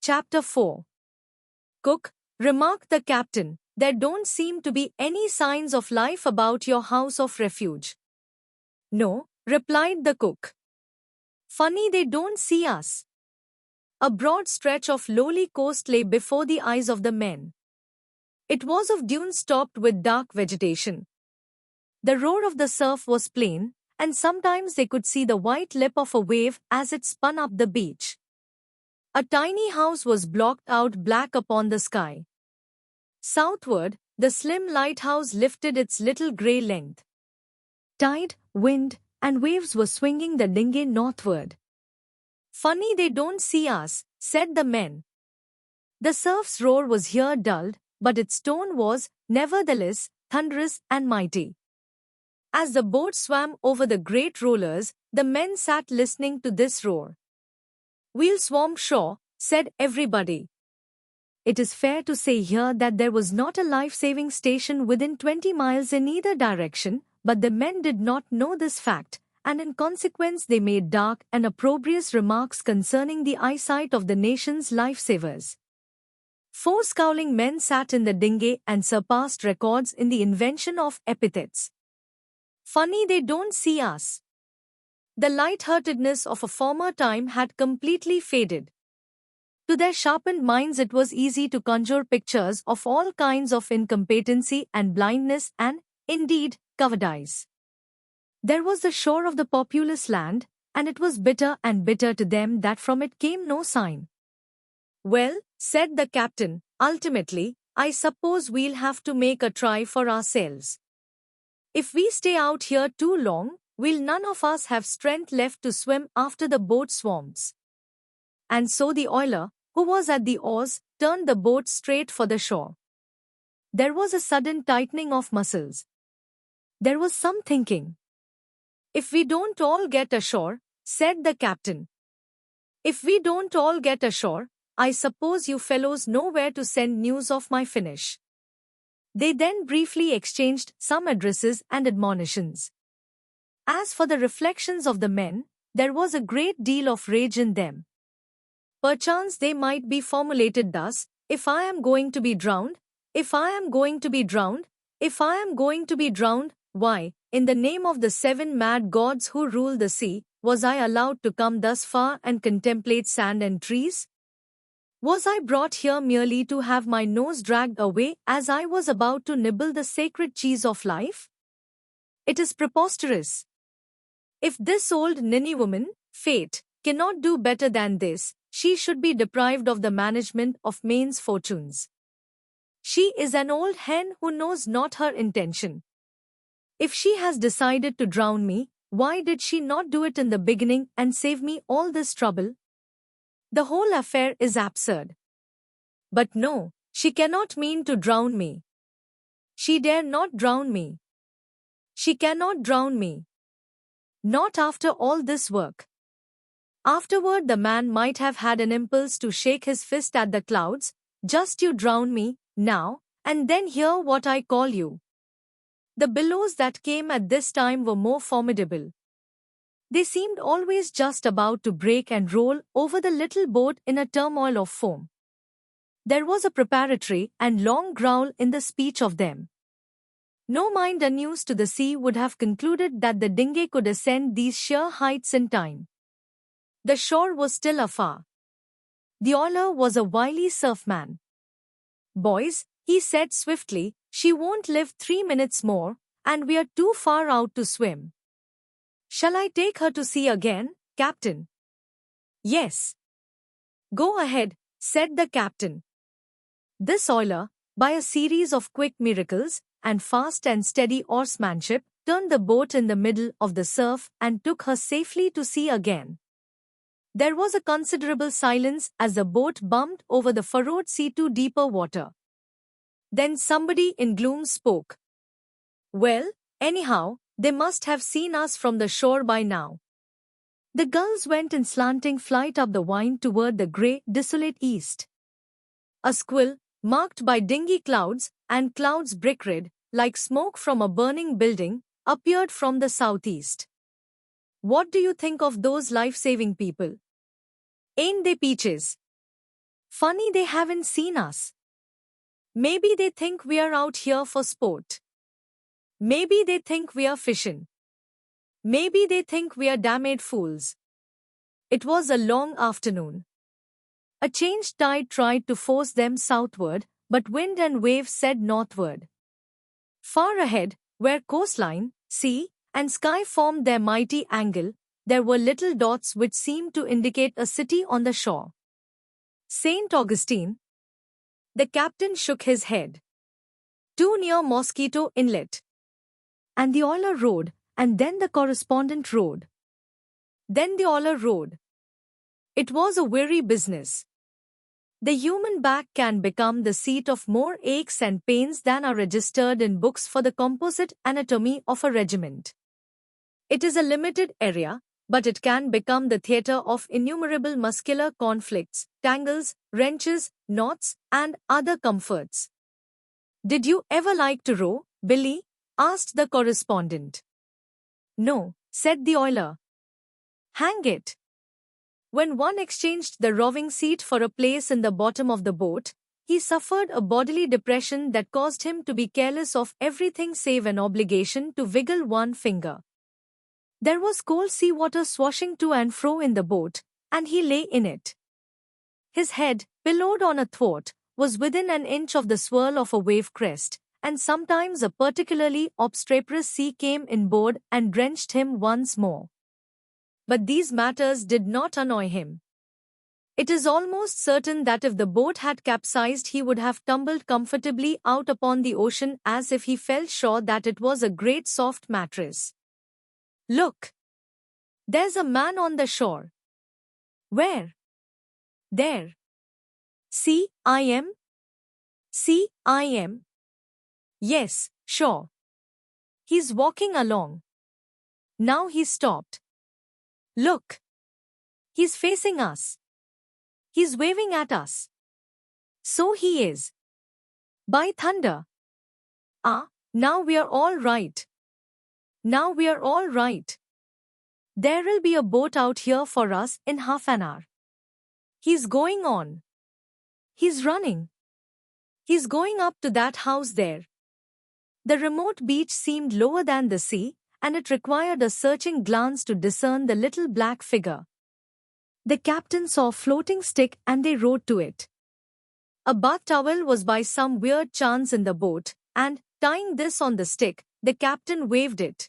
Chapter 4. Cook, remarked the captain, there don't seem to be any signs of life about your house of refuge. No, replied the cook. Funny they don't see us. A broad stretch of lowly coast lay before the eyes of the men. It was of dunes topped with dark vegetation. The roar of the surf was plain, and sometimes they could see the white lip of a wave as it spun up the beach. A tiny house was blocked out black upon the sky. Southward, the slim lighthouse lifted its little grey length. Tide, wind, and waves were swinging the dinghy northward. Funny they don't see us, said the men. The surf's roar was here dulled, but its tone was, nevertheless, thunderous and mighty. As the boat swam over the great rollers, the men sat listening to this roar. We'll swamp shore, said everybody. It is fair to say here that there was not a life-saving station within 20 miles in either direction, but the men did not know this fact, and in consequence they made dark and opprobrious remarks concerning the eyesight of the nation's lifesavers. 4 scowling men sat in the dinghy and surpassed records in the invention of epithets. Funny they don't see us. The light-heartedness of a former time had completely faded. To their sharpened minds it was easy to conjure pictures of all kinds of incompetency and blindness and, indeed, cowardice. There was the shore of the populous land, and it was bitter and bitter to them that from it came no sign. Well, said the captain, ultimately, I suppose we'll have to make a try for ourselves. If we stay out here too long, we'll none of us have strength left to swim after the boat swarms. And so the oiler, who was at the oars, turned the boat straight for the shore. There was a sudden tightening of muscles. There was some thinking. If we don't all get ashore, said the captain. If we don't all get ashore, I suppose you fellows know where to send news of my finish. They then briefly exchanged some addresses and admonitions. As for the reflections of the men, there was a great deal of rage in them. Perchance they might be formulated thus, if I am going to be drowned, if I am going to be drowned, if I am going to be drowned, why, in the name of the 7 mad gods who rule the sea, was I allowed to come thus far and contemplate sand and trees? Was I brought here merely to have my nose dragged away as I was about to nibble the sacred cheese of life? It is preposterous. If this old ninny woman, Fate, cannot do better than this, she should be deprived of the management of Maine's fortunes. She is an old hen who knows not her intention. If she has decided to drown me, why did she not do it in the beginning and save me all this trouble? The whole affair is absurd. But no, she cannot mean to drown me. She dare not drown me. She cannot drown me. Not after all this work. Afterward the man might have had an impulse to shake his fist at the clouds, just you drown me, now, and then hear what I call you. The billows that came at this time were more formidable. They seemed always just about to break and roll over the little boat in a turmoil of foam. There was a preparatory and long growl in the speech of them. No mind unused to the sea would have concluded that the dinghy could ascend these sheer heights in time. The shore was still afar. The oiler was a wily surfman. Boys, he said swiftly, she won't live 3 minutes more, and we're too far out to swim. Shall I take her to sea again, Captain? Yes. Go ahead, said the captain. This oiler, by a series of quick miracles, and fast and steady oarsmanship, turned the boat in the middle of the surf and took her safely to sea again. There was a considerable silence as the boat bumped over the furrowed sea to deeper water. Then somebody in gloom spoke. Well, anyhow, they must have seen us from the shore by now. The gulls went in slanting flight up the wind toward the grey, desolate east. A squill, marked by dingy clouds, and clouds brick-red, like smoke from a burning building, appeared from the southeast. What do you think of those life-saving people? Ain't they peaches? Funny they haven't seen us. Maybe they think we are out here for sport. Maybe they think we are fishing. Maybe they think we are damned fools. It was a long afternoon. A changed tide tried to force them southward, but wind and wave said northward. Far ahead, where coastline, sea, and sky formed their mighty angle, there were little dots which seemed to indicate a city on the shore. St. Augustine. The captain shook his head. Too near Mosquito Inlet. And the oiler rowed, and then the correspondent rowed. Then the oiler rowed. It was a weary business. The human back can become the seat of more aches and pains than are registered in books for the composite anatomy of a regiment. It is a limited area, but it can become the theatre of innumerable muscular conflicts, tangles, wrenches, knots, and other comforts. Did you ever like to row, Billy? Asked the correspondent. No, said the oiler. Hang it! When one exchanged the rowing seat for a place in the bottom of the boat, he suffered a bodily depression that caused him to be careless of everything save an obligation to wiggle one finger. There was cold sea water swashing to and fro in the boat, and he lay in it. His head, pillowed on a thwart, was within an inch of the swirl of a wave crest, and sometimes a particularly obstreperous sea came inboard and drenched him once more. But these matters did not annoy him. It is almost certain that if the boat had capsized he would have tumbled comfortably out upon the ocean as if he felt sure that it was a great soft mattress. Look! There's a man on the shore. Where? There. See, I am. See, I am. Yes, sure. He's walking along. Now he's stopped. Look! He's facing us. He's waving at us. So he is. By thunder! Ah, now we're all right. Now we're all right. There'll be a boat out here for us in half an hour. He's going on. He's running. He's going up to that house there. The remote beach seemed lower than the sea, and it required a searching glance to discern the little black figure. The captain saw a floating stick and they rowed to it. A bath towel was by some weird chance in the boat, and, tying this on the stick, the captain waved it.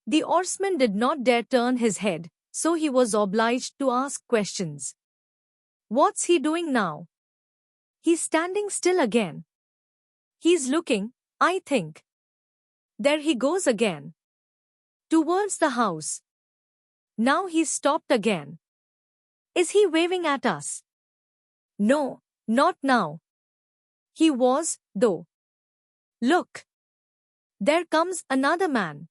The oarsman did not dare turn his head, so he was obliged to ask questions. What's he doing now? He's standing still again. He's looking, I think. There he goes again. Towards the house. Now he's stopped again. Is he waving at us? No, not now. He was, though. Look! There comes another man.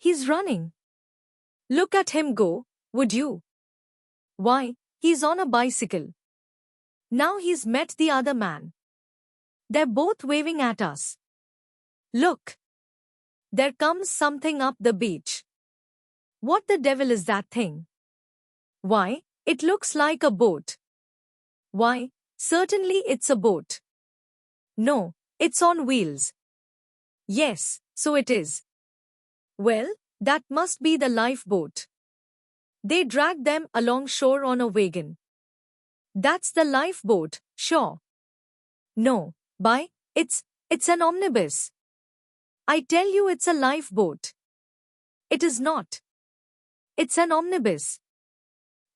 He's running. Look at him go, would you? Why, he's on a bicycle. Now he's met the other man. They're both waving at us. Look! There comes something up the beach. What the devil is that thing? Why, it looks like a boat. Why, certainly it's a boat. No, it's on wheels. Yes, so it is. Well, that must be the lifeboat. They dragged them along shore on a wagon. That's the lifeboat, sure. No, it's an omnibus. I tell you it's a lifeboat. It is not. It's an omnibus.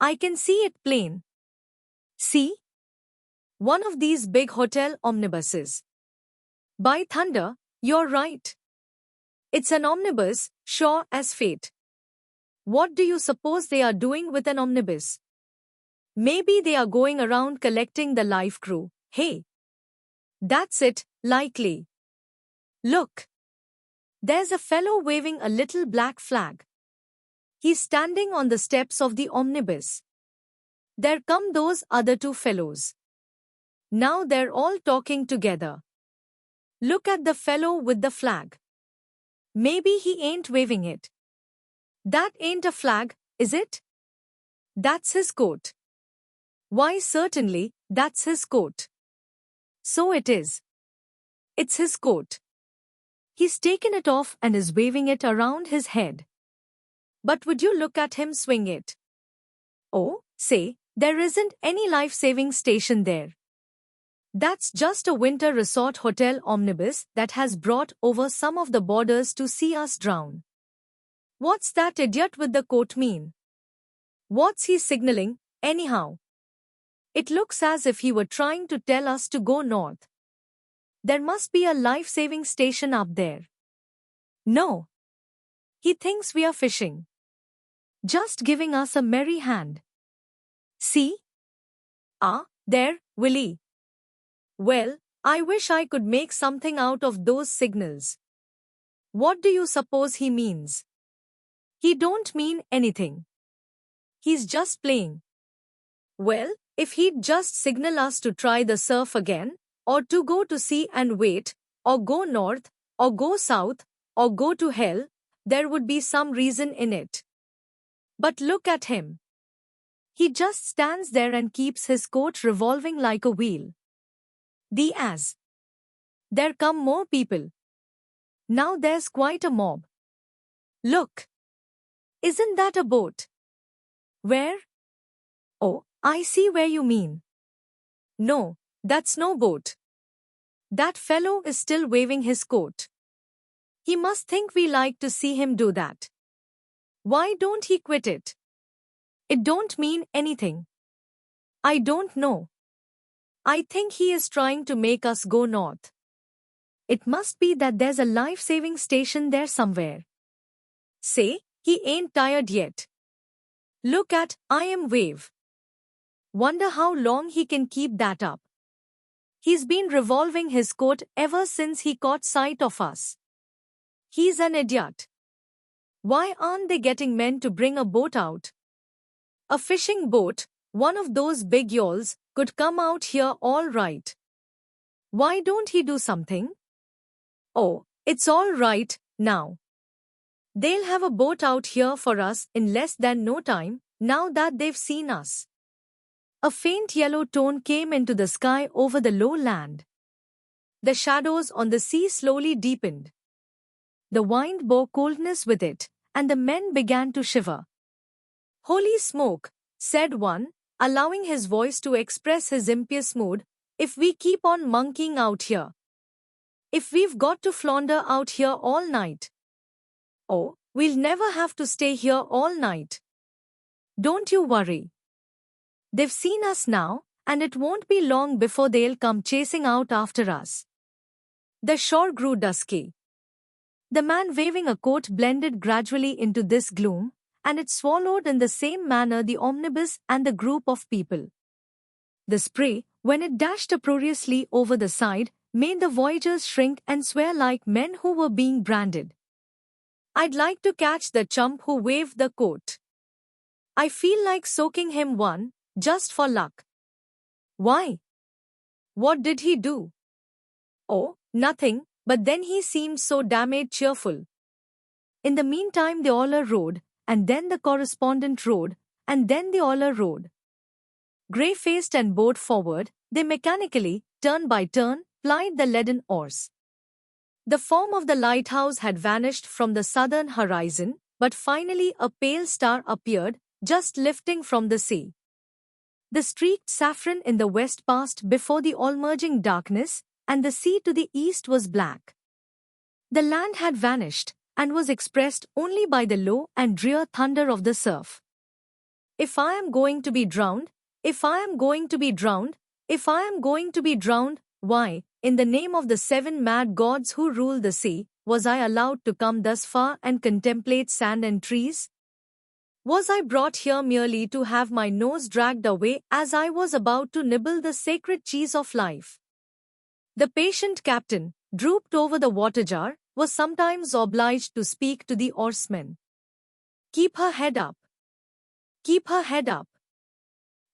I can see it plain. See? One of these big hotel omnibuses. By thunder, you're right. It's an omnibus, sure as fate. What do you suppose they are doing with an omnibus? Maybe they are going around collecting the life crew, hey? That's it, likely. Look! There's a fellow waving a little black flag. He's standing on the steps of the omnibus. There come those other two fellows. Now they're all talking together. Look at the fellow with the flag. Maybe he ain't waving it. That ain't a flag, is it? That's his coat. Why certainly, That's his coat. So it is. It's his coat. He's taken it off and is waving it around his head. But would you look at him swing it? Oh, say, there isn't any life-saving station there. That's just a winter resort hotel omnibus that has brought over some of the boarders to see us drown. What's that idiot with the coat mean? What's he signaling, anyhow? It looks as if he were trying to tell us to go north. There must be a life-saving station up there. No. He thinks we are fishing. Just giving us a merry hand. See? Ah, there, Willie. Well, I wish I could make something out of those signals. What do you suppose he means? He don't mean anything. He's just playing. Well, if he'd just signal us to try the surf again, or to go to sea and wait, or go north, or go south, or go to hell, there would be some reason in it. But look at him. He just stands there and keeps his coat revolving like a wheel. There come more people. Now there's quite a mob. Look. Isn't that a boat? Where? Oh, I see where you mean. No, that's no boat. That fellow is still waving his coat. He must think we like to see him do that. Why don't he quit it? It don't mean anything. I don't know. I think he is trying to make us go north. It must be that there's a life-saving station there somewhere. Say, he ain't tired yet. Look at I am wave. Wonder how long he can keep that up. He's been revolving his coat ever since he caught sight of us. He's an idiot. Why aren't they getting men to bring a boat out? A fishing boat, one of those big yawls, could come out here all right. Why don't he do something? Oh, it's all right, now. They'll have a boat out here for us in less than no time, now that they've seen us. A faint yellow tone came into the sky over the low land. The shadows on the sea slowly deepened. The wind bore coldness with it, and the men began to shiver. Holy smoke, said one, allowing his voice to express his impious mood, if we keep on monkeying out here. If we've got to flounder out here all night. Oh, we'll never have to stay here all night. Don't you worry. They've seen us now, and it won't be long before they'll come chasing out after us. The shore grew dusky. The man waving a coat blended gradually into this gloom, and it swallowed in the same manner the omnibus and the group of people. The spray, when it dashed uproariously over the side, made the voyagers shrink and swear like men who were being branded. I'd like to catch the chump who waved the coat. I feel like soaking him one, just for luck. Why? What did he do? Oh, nothing, but then he seemed so damned cheerful. In the meantime the oiler rowed, and then the correspondent rowed, and then the oiler rowed. Grey-faced and bowed forward, they mechanically, turn by turn, plied the leaden oars. The form of the lighthouse had vanished from the southern horizon, but finally a pale star appeared, just lifting from the sea. The streaked saffron in the west passed before the all-merging darkness, and the sea to the east was black. The land had vanished, and was expressed only by the low and drear thunder of the surf. If I am going to be drowned, if I am going to be drowned, if I am going to be drowned, why, in the name of the 7 mad gods who rule the sea, was I allowed to come thus far and contemplate sand and trees? Was I brought here merely to have my nose dragged away as I was about to nibble the sacred cheese of life? The patient captain, drooped over the water jar, was sometimes obliged to speak to the oarsmen. Keep her head up. Keep her head up.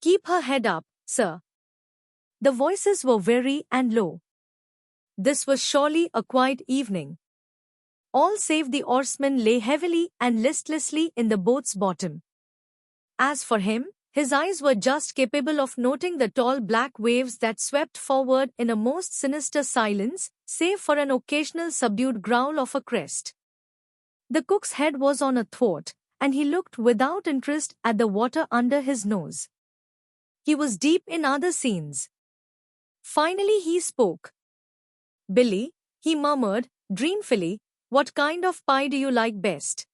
Keep her head up, sir. The voices were weary and low. This was surely a quiet evening. All save the oarsmen lay heavily and listlessly in the boat's bottom. As for him, His eyes were just capable of noting the tall black waves that swept forward in a most sinister silence, save for an occasional subdued growl of a crest. The cook's head was on a thwart, and he looked without interest at the water under his nose. He was deep in other scenes. Finally he spoke. "Billy," he murmured, dreamfully, "what kind of pie do you like best?"